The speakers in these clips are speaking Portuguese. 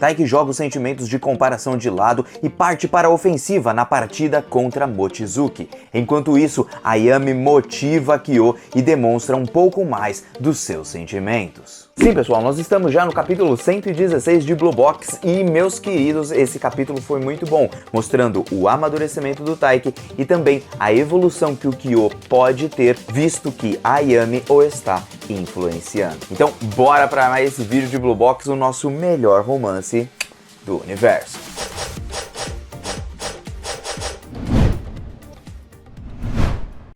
Taiki joga os sentimentos de comparação de lado e parte para a ofensiva na partida contra Mochizuki. Enquanto isso, Ayami motiva Kyo e demonstra um pouco mais dos seus sentimentos. Sim, pessoal, nós estamos já no capítulo 116 de Blue Box e, meus queridos, esse capítulo foi muito bom, mostrando o amadurecimento do Taiki e também a evolução que o Kyo pode ter, visto que a Ayami o está influenciando. Então, bora para mais esse vídeo de Blue Box, o nosso melhor romance do universo.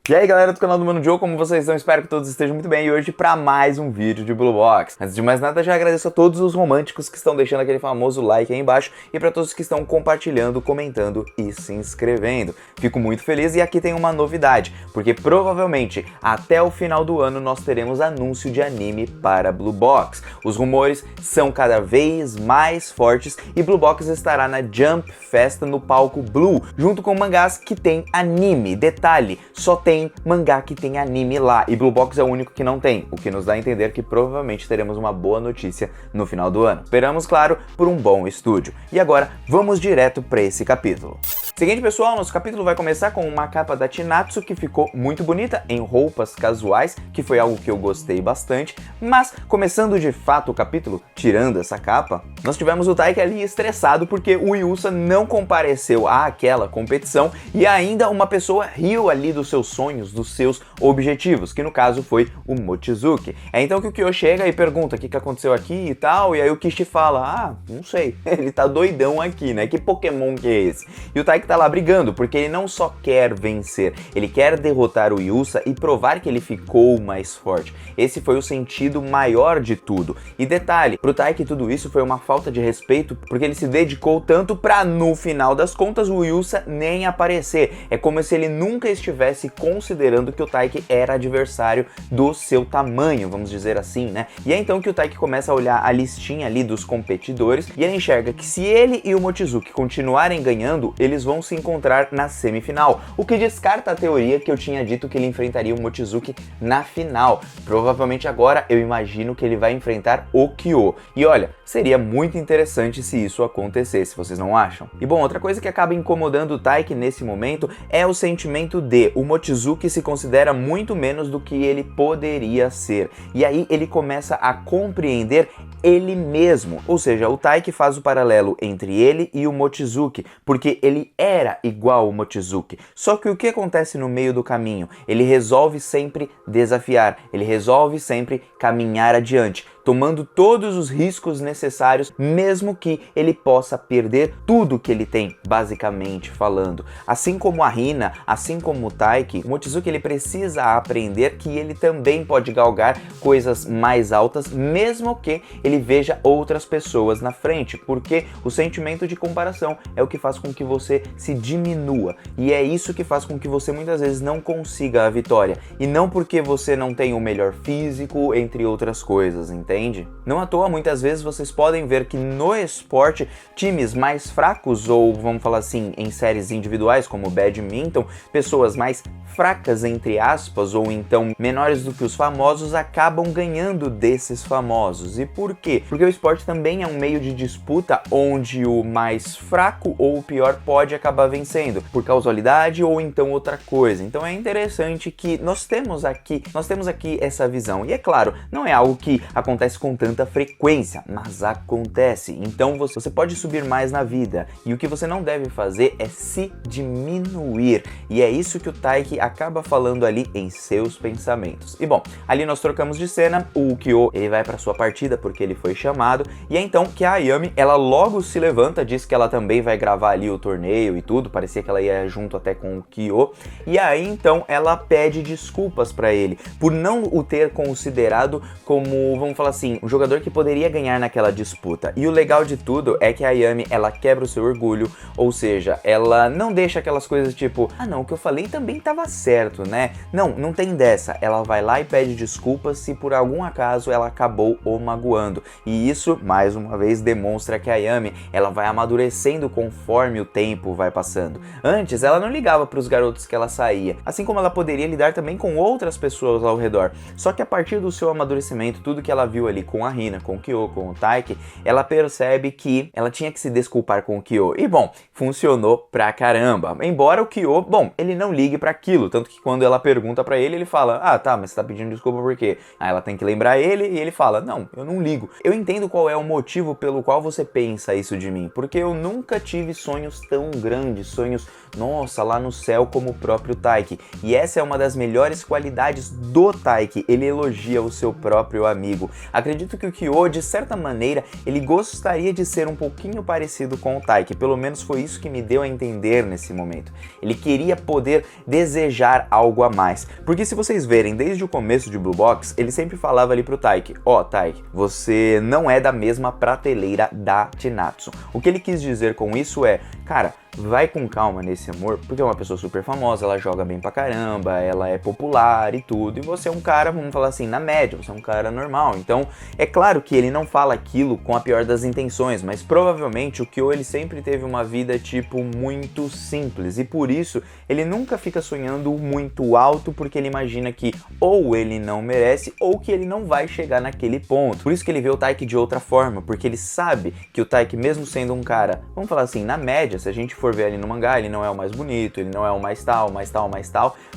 E aí, galera do canal do Mano Joe, como vocês estão? Espero que todos estejam muito bem e hoje para mais um vídeo de Blue Box. Antes de mais nada, já agradeço a todos os românticos que estão deixando aquele famoso like aí embaixo e para todos que estão compartilhando, comentando e se inscrevendo. Fico muito feliz e aqui tem uma novidade, porque provavelmente até o final do ano nós teremos anúncio de anime para Blue Box. Os rumores são cada vez mais fortes e Blue Box estará na Jump Festa no palco Blue, junto com mangás que tem anime. Detalhe, só tem mangá que tem anime lá, e Blue Box é o único que não tem, o que nos dá a entender que provavelmente teremos uma boa notícia no final do ano. Esperamos, claro, por um bom estúdio. E agora, vamos direto para esse capítulo. Seguinte, pessoal, nosso capítulo vai começar com uma capa da Chinatsu que ficou muito bonita, em roupas casuais, que foi algo que eu gostei bastante, mas começando de fato o capítulo, tirando essa capa, nós tivemos o Taiki ali estressado porque o Yusa não compareceu àquela competição e ainda uma pessoa riu ali dos seus sonhos, dos seus objetivos, que no caso foi o Mochizuki. É então que o Kyo chega e pergunta o que aconteceu aqui e tal, e aí o Kishi fala, não sei, ele tá doidão aqui, né, que Pokémon que é esse? E o Taiki tá lá brigando, porque ele não só quer vencer, ele quer derrotar o Yusa e provar que ele ficou mais forte. Esse foi o sentido maior de tudo. E detalhe, pro Taiki tudo isso foi uma falta de respeito, porque ele se dedicou tanto pra, no final das contas, o Yusa nem aparecer. É como se ele nunca estivesse considerando que o Taiki era adversário do seu tamanho, vamos dizer assim, né? E é então que o Taiki começa a olhar a listinha ali dos competidores e ele enxerga que se ele e o Mochizuki continuarem ganhando, eles vão se encontrar na semifinal, o que descarta a teoria que eu tinha dito que ele enfrentaria o Mochizuki na final. Provavelmente agora eu imagino que ele vai enfrentar o Kyo. E olha, seria muito interessante se isso acontecesse, vocês não acham? E bom, outra coisa que acaba incomodando o Taiki nesse momento é o sentimento de o Mochizuki se considera muito menos do que ele poderia ser. E aí ele começa a compreender ele mesmo. Ou seja, o Taiki faz o paralelo entre ele e o Mochizuki, porque ele era igual ao Mochizuki. Só que o que acontece no meio do caminho? Ele resolve sempre desafiar, ele resolve sempre caminhar adiante, tomando todos os riscos necessários, mesmo que ele possa perder tudo que ele tem, basicamente falando. Assim como a Hina, assim como o Taiki, o Mochizuki ele precisa aprender que ele também pode galgar coisas mais altas, mesmo que ele veja outras pessoas na frente, porque o sentimento de comparação é o que faz com que você se diminua, e é isso que faz com que você muitas vezes não consiga a vitória, e não porque você não tem o melhor físico, entre outras coisas, entende? Não à toa, muitas vezes vocês podem ver que no esporte, times mais fracos, ou vamos falar assim, em séries individuais como o badminton, pessoas mais fracas, entre aspas, ou então menores do que os famosos, acabam ganhando desses famosos. E por quê? Porque o esporte também é um meio de disputa onde o mais fraco ou o pior pode acabar vencendo, por causalidade ou então outra coisa. Então é interessante que nós temos aqui essa visão. E é claro, não é algo que acontece com tanta frequência, mas acontece. Então você pode subir mais na vida, e o que você não deve fazer é se diminuir. E é isso que o Taiki acaba falando ali em seus pensamentos. E bom, ali nós trocamos de cena, o Kyo ele vai para sua partida porque ele foi chamado, e é então que a Ayami, ela logo se levanta, diz que ela também vai gravar ali o torneio e tudo, parecia que ela ia junto até com o Kyo, e aí então ela pede desculpas para ele, por não o ter considerado como, vamos falar assim, um jogador que poderia ganhar naquela disputa. E o legal de tudo é que a Ayami, ela quebra o seu orgulho, ou seja, ela não deixa aquelas coisas tipo, não, o que eu falei também tava certo, né? Não tem dessa. Ela vai lá e pede desculpas se por algum acaso ela acabou o magoando. E isso, mais uma vez, demonstra que a Ayami, ela vai amadurecendo conforme o tempo vai passando. Antes, ela não ligava para os garotos que ela saía, assim como ela poderia lidar também com outras pessoas ao redor. Só que a partir do seu amadurecimento, tudo que ela viu viu ali com a Hina, com o Kyo, com o Taiki, ela percebe que ela tinha que se desculpar com o Kyo. E bom, funcionou pra caramba. Embora o Kyo, bom, ele não ligue pra aquilo, tanto que quando ela pergunta pra ele, ele fala, ah tá, mas você tá pedindo desculpa por quê? Aí ela tem que lembrar ele e ele fala, não, eu não ligo. Eu entendo qual é o motivo pelo qual você pensa isso de mim, porque eu nunca tive sonhos tão grandes, sonhos, nossa, lá no céu como o próprio Taiki. E essa é uma das melhores qualidades do Taiki, ele elogia o seu próprio amigo. Acredito que o Kyo, de certa maneira, ele gostaria de ser um pouquinho parecido com o Taiki, pelo menos foi isso que me deu a entender nesse momento. Ele queria poder desejar algo a mais, porque se vocês verem, desde o começo de Blue Box, ele sempre falava ali pro Taiki, ó, Taiki, você não é da mesma prateleira da Chinatsu. O que ele quis dizer com isso é, cara, vai com calma nesse amor, porque é uma pessoa super famosa, ela joga bem pra caramba, ela é popular e tudo, e você é um cara, vamos falar assim, na média, você é um cara normal. Então, é claro que ele não fala aquilo com a pior das intenções, mas provavelmente o Kyo, ele sempre teve uma vida, tipo, muito simples, e por isso ele nunca fica sonhando muito alto, porque ele imagina que ou ele não merece, ou que ele não vai chegar naquele ponto. Por isso que ele vê o Taiki de outra forma, porque ele sabe que o Taiki, mesmo sendo um cara, vamos falar assim, na média, se a gente for ver ali no mangá, ele não é o mais bonito, ele não é o mais tal,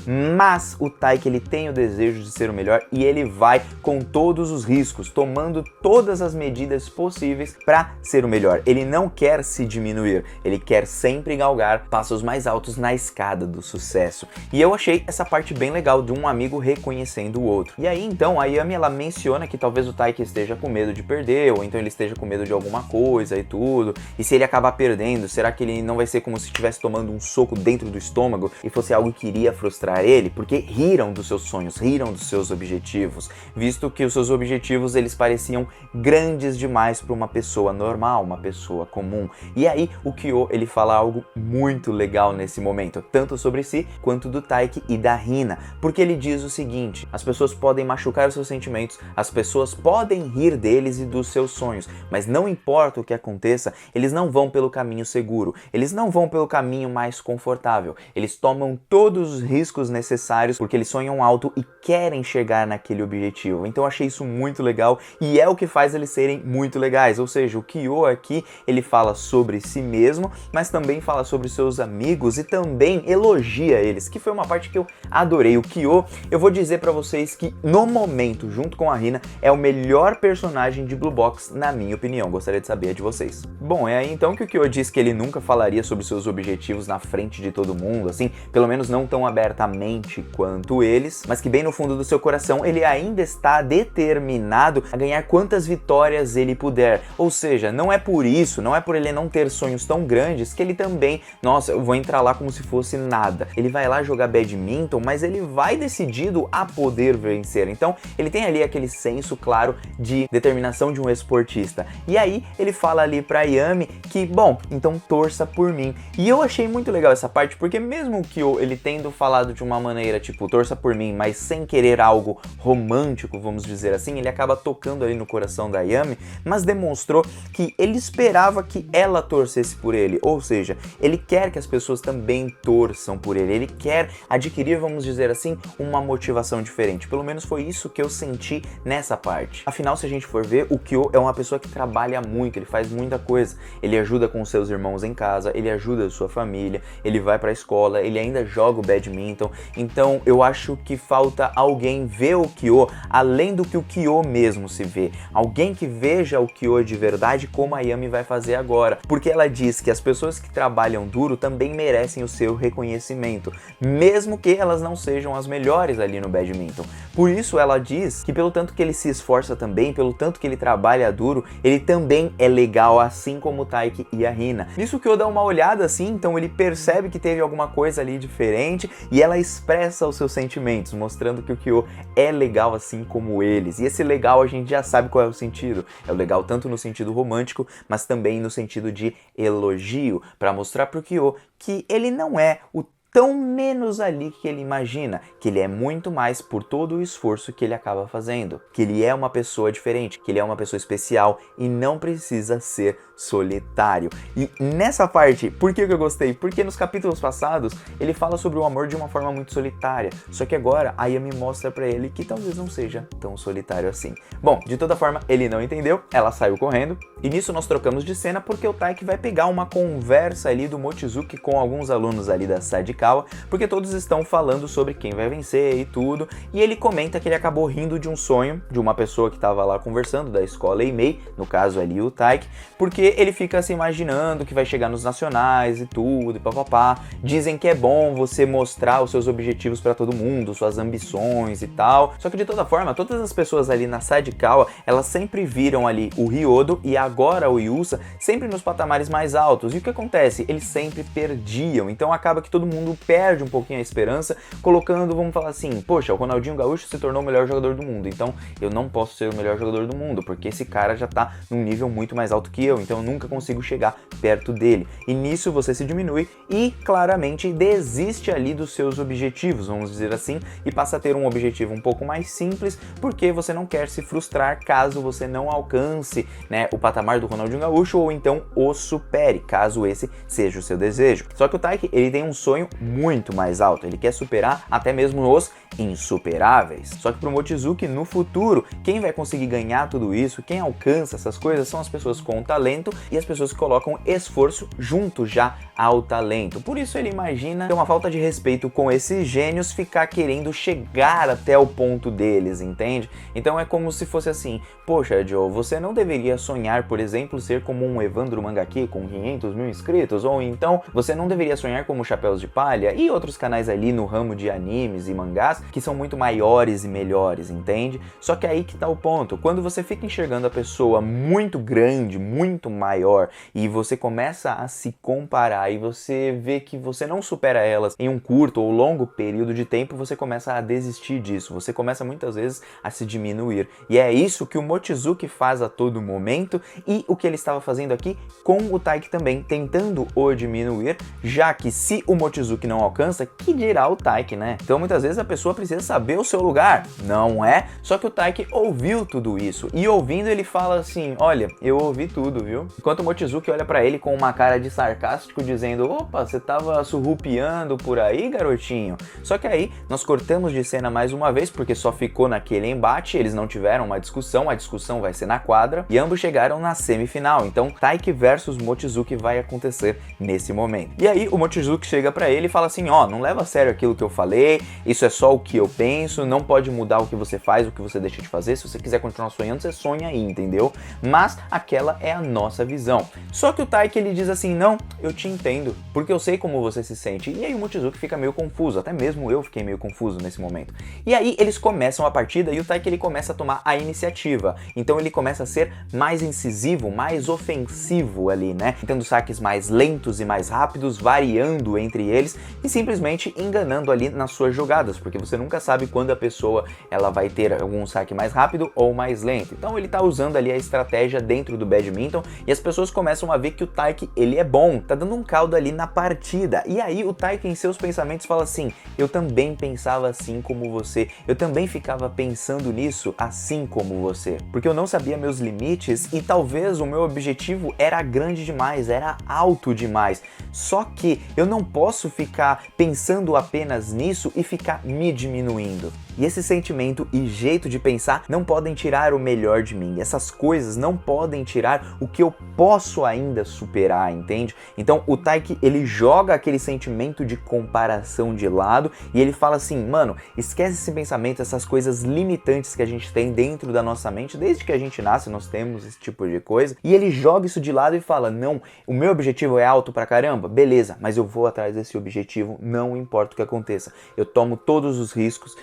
mas o Taiki, ele tem o desejo de ser o melhor e ele vai com todos os riscos, tomando todas as medidas possíveis para ser o melhor. Ele não quer se diminuir, ele quer sempre galgar passos mais altos na escada do sucesso. E eu achei essa parte bem legal de um amigo reconhecendo o outro. E aí então a Yami, ela menciona que talvez o Taiki esteja com medo de perder, ou então ele esteja com medo de alguma coisa e tudo, e se ele acabar perdendo, será que ele não vai ser como se estivesse tomando um soco dentro do estômago e fosse algo que iria frustrar ele? Porque riram dos seus sonhos, riram dos seus objetivos, visto que os seus objetivos, eles pareciam grandes demais para uma pessoa normal, uma pessoa comum. E aí o Kyo, ele fala algo muito legal nesse momento, tanto sobre si quanto do Taiki e da Hina, porque ele diz o seguinte, as pessoas podem machucar os seus sentimentos, as pessoas podem rir deles e dos seus sonhos, mas não importa o que aconteça, eles não vão pelo caminho seguro, eles não vão pelo caminho mais confortável, eles tomam todos os riscos necessários porque eles sonham alto e querem chegar naquele objetivo. Então eu achei isso muito legal e é o que faz eles serem muito legais, ou seja, o Kyo aqui, ele fala sobre si mesmo, mas também fala sobre seus amigos e também elogia eles, que foi uma parte que eu adorei. O Kyo, eu vou dizer pra vocês que no momento, junto com a Hina, é o melhor personagem de Blue Box, na minha opinião. Gostaria de saber a de vocês. Bom, é aí então que o Kyo diz que ele nunca falaria sobre seus objetivos na frente de todo mundo, assim, pelo menos não tão abertamente quanto eles, mas que bem no fundo do seu coração ele ainda está determinado a ganhar quantas vitórias ele puder. Ou seja, não é por isso, não é por ele não ter sonhos tão grandes que ele também, nossa, eu vou entrar lá como se fosse nada. Ele vai lá jogar badminton, mas ele vai decidido a poder vencer. Então, ele tem ali aquele senso claro de determinação de um esportista. E aí, ele fala ali pra Yami que, bom, então torça por mim. E eu achei muito legal essa parte, porque mesmo que ele tendo falado de uma maneira, tipo, torça por mim, mas sem querer algo romântico, vamos dizer assim, ele acaba tocando ali no coração da Yami, mas demonstrou que ele esperava que ela torcesse por ele, ou seja, ele quer que as pessoas também torçam por ele, ele quer adquirir, vamos dizer assim, uma motivação diferente. Pelo menos foi isso que eu senti nessa parte. Afinal, se a gente for ver, o Kyo é uma pessoa que trabalha muito, ele faz muita coisa, ele ajuda com seus irmãos em casa, ele ajuda a sua família, ele vai pra escola, ele ainda joga o badminton. Então eu acho que falta alguém ver o Kyo além do que o Kyo mesmo se vê, alguém que veja o Kyo de verdade, como a Yami vai fazer agora, porque ela diz que as pessoas que trabalham duro também merecem o seu reconhecimento, mesmo que elas não sejam as melhores ali no badminton. Por isso ela diz que pelo tanto que ele se esforça também, pelo tanto que ele trabalha duro, ele também é legal, assim como o Taiki e a Hina. Nisso que eu dá uma olhada assim, então ele percebe que teve alguma coisa ali diferente e ela expressa os seus sentimentos, mostrando que o Kyo é legal assim como eles. E esse legal a gente já sabe qual é o sentido. É o legal tanto no sentido romântico, mas também no sentido de elogio, para mostrar pro Kyo que ele não é o tão menos ali que ele imagina, que ele é muito mais por todo o esforço que ele acaba fazendo, que ele é uma pessoa diferente, que ele é uma pessoa especial e não precisa ser solitário. E nessa parte, por que eu gostei? Porque nos capítulos passados ele fala sobre o amor de uma forma muito solitária, só que agora a Yami mostra pra ele que talvez não seja tão solitário assim. Bom, de toda forma, ele não entendeu, ela saiu correndo, e nisso nós trocamos de cena porque o Taiki vai pegar uma conversa ali do Mochizuki com alguns alunos ali da Sadikawa, porque todos estão falando sobre quem vai vencer e tudo, e ele comenta que ele acabou rindo de um sonho de uma pessoa que estava lá conversando, da escola Eimei, no caso ali o Taiki, porque ele fica se imaginando que vai chegar nos nacionais e tudo, e papapá. Dizem que é bom você mostrar os seus objetivos pra todo mundo, suas ambições e tal, só que de toda forma, todas as pessoas ali na Sadikawa, elas sempre viram ali o Ryodo e agora o Yusa sempre nos patamares mais altos, e o que acontece? Eles sempre perdiam, então acaba que todo mundo perde um pouquinho a esperança, colocando, vamos falar assim, poxa, o Ronaldinho Gaúcho se tornou o melhor jogador do mundo, então eu não posso ser o melhor jogador do mundo, porque esse cara já tá num nível muito mais alto que eu, então eu nunca consigo chegar perto dele. E nisso você se diminui e claramente desiste ali dos seus objetivos, vamos dizer assim, e passa a ter um objetivo um pouco mais simples, porque você não quer se frustrar caso você não alcance, né, o patamar do Ronaldinho Gaúcho, ou então o supere, caso esse seja o seu desejo. Só que o Taiki, ele tem um sonho muito mais alto, ele quer superar até mesmo os insuperáveis. Só que pro Mochizuki, no futuro, quem vai conseguir ganhar tudo isso, quem alcança essas coisas, são as pessoas com talento e as pessoas que colocam esforço junto já ao talento. Por isso ele imagina ter uma falta de respeito com esses gênios ficar querendo chegar até o ponto deles, entende? Então é como se fosse assim, poxa Joe, você não deveria sonhar, por exemplo, ser como um Evandro Mangaki com 500 mil inscritos, ou então você não deveria sonhar como Chapéus de Palha e outros canais ali no ramo de animes e mangás que são muito maiores e melhores, entende? Só que aí que tá o ponto, quando você fica enxergando a pessoa muito grande, muito maior, e você começa a se comparar e você vê que você não supera elas em um curto ou longo período de tempo, você começa a desistir disso, você começa muitas vezes a se diminuir. E é isso que o Mochizuki faz a todo momento e o que ele estava fazendo aqui com o Taiki também, tentando o diminuir, já que se o Mochizuki não alcança, que dirá o Taiki, né? Então muitas vezes a pessoa precisa saber o seu lugar, não é? Só que o Taiki ouviu tudo isso e ouvindo ele fala assim, olha, eu ouvi tudo, viu? Enquanto o Mochizuki olha pra ele com uma cara de sarcástico dizendo, opa, você tava surrupiando por aí, garotinho? Só que aí nós cortamos de cena mais uma vez porque só ficou naquele embate, eles não tiveram uma discussão, a discussão vai ser na quadra e ambos chegaram na semifinal, então Taiki versus Mochizuki vai acontecer nesse momento. E aí o Mochizuki chega pra ele e fala assim, ó, não leva a sério aquilo que eu falei, isso é só o que eu penso, não pode mudar o que você faz, o que você deixa de fazer, se você quiser continuar sonhando, você sonha aí, entendeu? Mas aquela é a nossa visão. Só que o Taiki, ele diz assim, não, eu te entendo, porque eu sei como você se sente. E aí o Mochizuki fica meio confuso, até mesmo eu fiquei meio confuso nesse momento. E aí eles começam a partida e o Taiki, ele começa a tomar a iniciativa. Então ele começa a ser mais incisivo, mais ofensivo ali, né? Tendo saques mais lentos e mais rápidos, variando entre eles e simplesmente enganando ali nas suas jogadas, porque você nunca sabe quando a pessoa ela vai ter algum saque mais rápido ou mais lento. Então ele tá usando ali a estratégia dentro do badminton e as pessoas começam a ver que o Taiki, ele é bom, tá dando um caldo ali na partida. E aí o Taiki em seus pensamentos fala assim, eu também pensava assim como você, eu também ficava pensando nisso assim como você, porque eu não sabia meus limites e talvez o meu objetivo era grande demais, era alto demais, só que eu não posso ficar pensando apenas nisso e ficar me diminuindo. E esse sentimento e jeito de pensar não podem tirar o melhor de mim. Essas coisas não podem tirar o que eu posso ainda superar, entende? Então o Taiki, ele joga aquele sentimento de comparação de lado e ele fala assim, mano, esquece esse pensamento, essas coisas limitantes que a gente tem dentro da nossa mente, desde que a gente nasce nós temos esse tipo de coisa, e ele joga isso de lado e fala, não, o meu objetivo é alto pra caramba, beleza, mas eu vou atrás desse objetivo, não importa o que aconteça, eu tomo todos os riscos,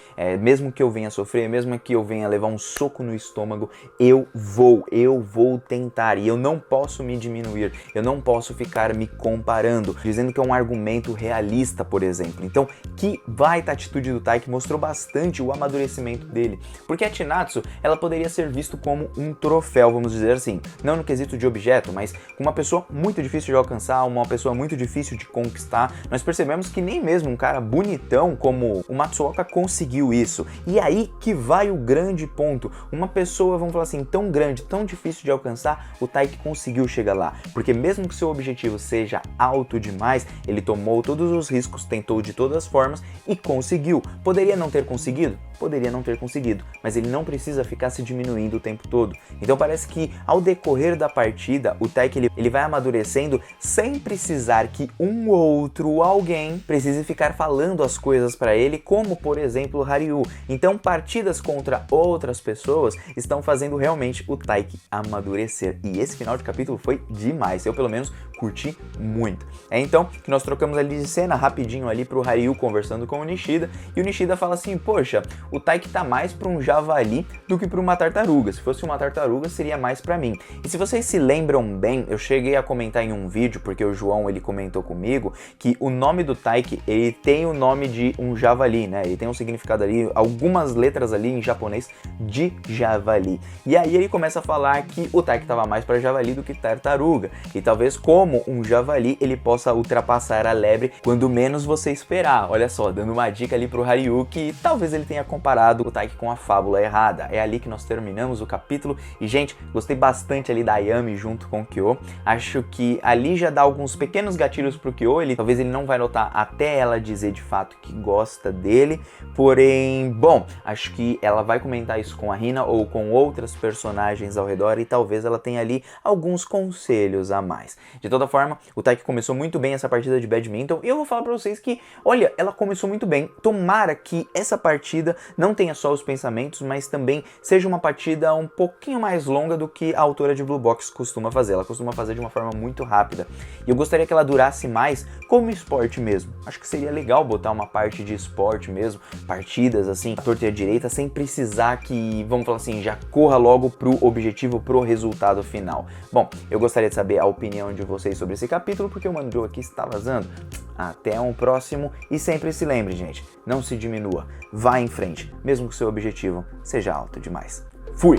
mesmo que eu venha sofrer, mesmo que eu venha levar um soco no estômago, eu vou tentar, e eu não posso me diminuir, eu não posso ficar me comparando, dizendo que é um argumento realista, por exemplo. Então, que baita atitude do Taiki, mostrou bastante o amadurecimento dele, porque a Chinatsu, ela poderia ser visto como um troféu, vamos dizer assim, não no quesito de objeto, mas uma pessoa muito difícil de alcançar, uma pessoa muito difícil de conquistar. Nós percebemos que nem mesmo um cara bonitão como o Matsuoka conseguiu isso. E aí que vai o grande ponto. Uma pessoa, vamos falar assim, tão grande, tão difícil de alcançar, o Taiki conseguiu chegar lá. Porque mesmo que seu objetivo seja alto demais, ele tomou todos os riscos, tentou de todas as formas e conseguiu. Poderia não ter conseguido? Poderia não ter conseguido, mas ele não precisa ficar se diminuindo o tempo todo. Então parece que ao decorrer da partida, o Taiki ele vai amadurecendo sem precisar que um outro alguém precise ficar falando as coisas para ele, como por exemplo o Haryu. Então partidas contra outras pessoas estão fazendo realmente o Taiki amadurecer. E esse final de capítulo foi demais, eu pelo menos curti muito. É então que nós trocamos ali de cena rapidinho ali pro Haryu conversando com o Nishida, e o Nishida fala assim, poxa, o Taiki tá mais pra um javali do que pra uma tartaruga. Se fosse uma tartaruga, seria mais pra mim. E se vocês se lembram bem, eu cheguei a comentar em um vídeo, porque o João, ele comentou comigo, que o nome do Taiki, ele tem o nome de um javali, né? Ele tem um significado ali, algumas letras ali em japonês de javali. E aí ele começa a falar que o Taiki tava mais pra javali do que tartaruga. E talvez como um javali, ele possa ultrapassar a lebre quando menos você esperar. Olha só, dando uma dica ali pro Haryu que talvez ele tenha comparado o Taiki com a fábula errada. É ali que nós terminamos o capítulo e, gente, gostei bastante ali da Ayami junto com o Kyo. Acho que ali já dá alguns pequenos gatilhos pro Kyo, talvez ele não vai notar até ela dizer de fato que gosta dele, porém, bom, acho que ela vai comentar isso com a Hina ou com outras personagens ao redor e talvez ela tenha ali alguns conselhos a mais. De toda forma, o Taiki começou muito bem essa partida de badminton e eu vou falar pra vocês que, olha, ela começou muito bem. Tomara que essa partida não tenha só os pensamentos, mas também seja uma partida um pouquinho mais longa do que a autora de Blue Box costuma fazer. Ela costuma fazer de uma forma muito rápida. E eu gostaria que ela durasse mais como esporte mesmo. Acho que seria legal botar uma parte de esporte mesmo, partidas assim, à torta e à direita, sem precisar que, vamos falar assim, já corra logo pro objetivo, pro resultado final. Bom, eu gostaria de saber a opinião de vocês sobre esse capítulo, porque o Mano Joe aqui está vazando. Até um próximo e sempre se lembre, gente, não se diminua, vá em frente, mesmo que o seu objetivo seja alto demais. Fui!